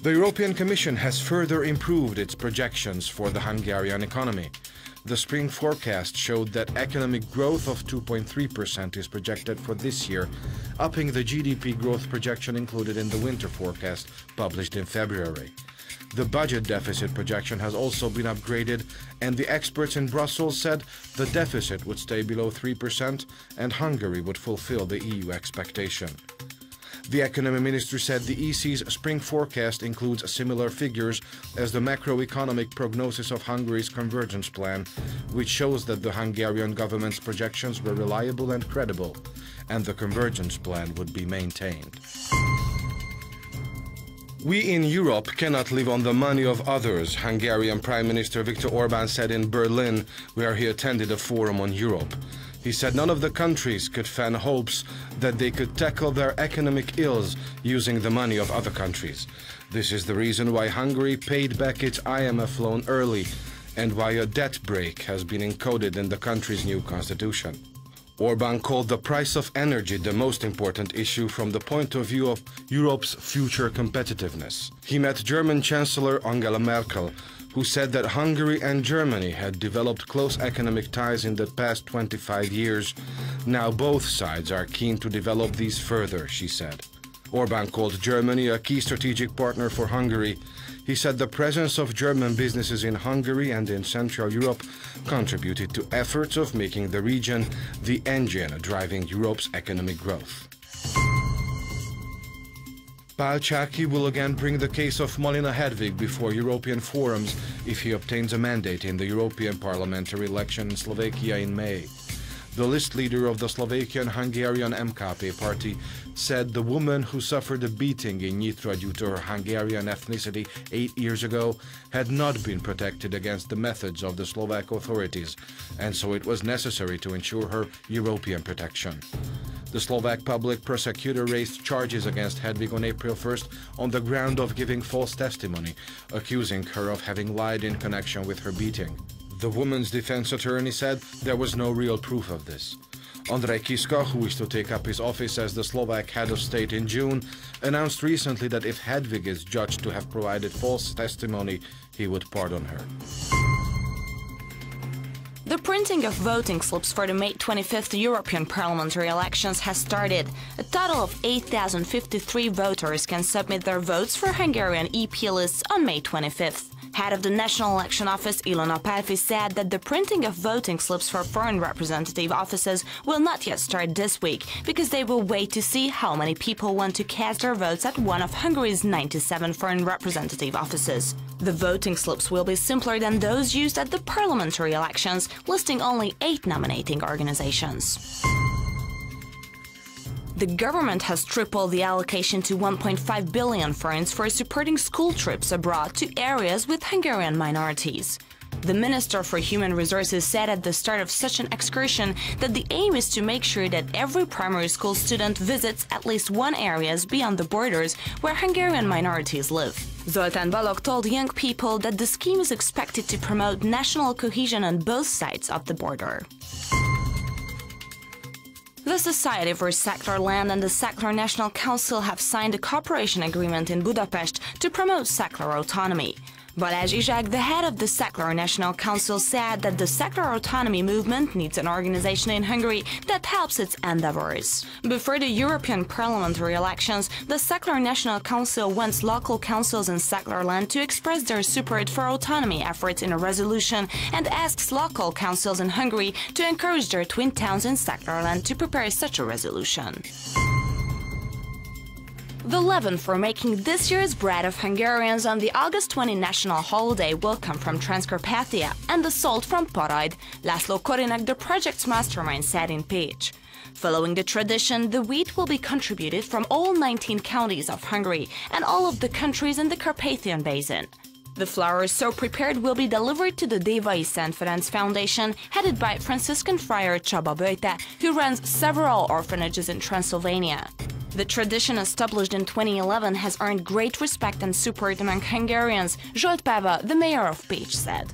The European Commission has further improved its projections for the Hungarian economy. The spring forecast showed that economic growth of 2.3% is projected for this year, upping the GDP growth projection included in the winter forecast published in February. The budget deficit projection has also been upgraded, and the experts in Brussels said the deficit would stay below 3% and Hungary would fulfill the EU expectation. The economy minister said the EC's spring forecast includes similar figures as the macroeconomic prognosis of Hungary's convergence plan, which shows that the Hungarian government's projections were reliable and credible, and the convergence plan would be maintained. We in Europe cannot live on the money of others, Hungarian Prime Minister Viktor Orbán said in Berlin, where he attended a forum on Europe. He said none of the countries could fan hopes that they could tackle their economic ills using the money of other countries. This is the reason why Hungary paid back its IMF loan early and why a debt break has been encoded in the country's new constitution. Orbán called the price of energy the most important issue from the point of view of Europe's future competitiveness. He met German Chancellor Angela Merkel, who said that Hungary and Germany had developed close economic ties in the past 25 years. Now both sides are keen to develop these further, she said. Orbán called Germany a key strategic partner for Hungary. He said the presence of German businesses in Hungary and in Central Europe contributed to efforts of making the region the engine driving Europe's economic growth. Pál Csáky will again bring the case of Malina Hedvig before European forums if he obtains a mandate in the European parliamentary election in Slovakia in May. The list leader of the Slovakian-Hungarian MKP party said the woman who suffered a beating in Nyitra due to her Hungarian ethnicity 8 years ago had not been protected against the methods of the Slovak authorities, and so it was necessary to ensure her European protection. The Slovak public prosecutor raised charges against Hedvig on April 1st on the ground of giving false testimony, accusing her of having lied in connection with her beating. The woman's defense attorney said there was no real proof of this. Andrej Kiska, who is to take up his office as the Slovak head of state in June, announced recently that if Hedvig is judged to have provided false testimony, he would pardon her. The printing of voting slips for the May 25th European parliamentary elections has started. A total of 8,053 voters can submit their votes for Hungarian EP lists on May 25th. Head of the National Election Office Ilona Pálffy said that the printing of voting slips for foreign representative offices will not yet start this week because they will wait to see how many people want to cast their votes at one of Hungary's 97 foreign representative offices. The voting slips will be simpler than those used at the parliamentary elections, listing only 8 nominating organizations. The government has tripled the allocation to 1.5 billion forints for supporting school trips abroad to areas with Hungarian minorities. The Minister for Human Resources said at the start of such an excursion that the aim is to make sure that every primary school student visits at least one area beyond the borders where Hungarian minorities live. Zoltán Balogh told young people that the scheme is expected to promote national cohesion on both sides of the border. The Society for Secular Land and the Secular National Council have signed a cooperation agreement in Budapest to promote secular autonomy. Balázs Izsák, the head of the Secular National Council, said that the secular autonomy movement needs an organization in Hungary that helps its endeavors. Before the European parliamentary elections, the Secular National Council wants local councils in secular land to express their support for autonomy efforts in a resolution and asks local councils in Hungary to encourage their twin towns in secular land to prepare such a resolution. The leaven for making this year's bread of Hungarians on the August 20 national holiday will come from Transcarpathia, and the salt from Parajd, László Korinek, the project's mastermind, said in Pécs. Following the tradition, the wheat will be contributed from all 19 counties of Hungary and all of the countries in the Carpathian Basin. The flour so prepared will be delivered to the Dévai Szent Ferenc Foundation, headed by Franciscan friar Csaba Böjte, who runs several orphanages in Transylvania. The tradition, established in 2011, has earned great respect and support among Hungarians, Zsolt Páva, the mayor of Pécs, said.